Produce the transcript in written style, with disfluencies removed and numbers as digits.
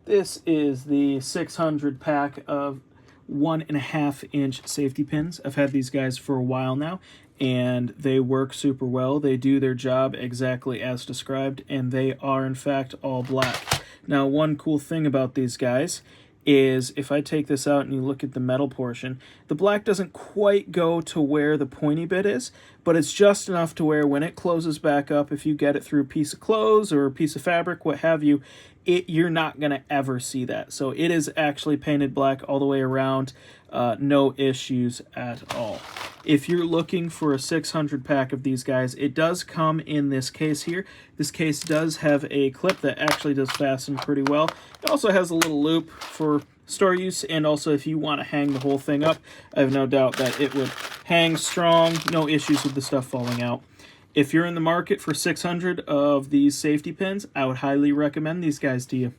This is the 600 pack of 1.5-inch safety pins. I've had these guys for a while now, and they work super well. They do their job exactly as described, and they are in fact all black. Now, one cool thing about these guys is if I take this out and you look at the metal portion, the black doesn't quite go to where the pointy bit is, but it's just enough to where when it closes back up, if you get it through a piece of clothes or a piece of fabric, what have you, you're not going to ever see that. So it is actually painted black all the way around, no issues at all. If you're looking for a 600 pack of these guys, it does come in this case here. This case does have a clip that actually does fasten pretty well. It also has a little loop for store use, and also if you want to hang the whole thing up, I have no doubt that it would hang strong, no issues with the stuff falling out. If you're in the market for 600 of these safety pins, I would highly recommend these guys to you.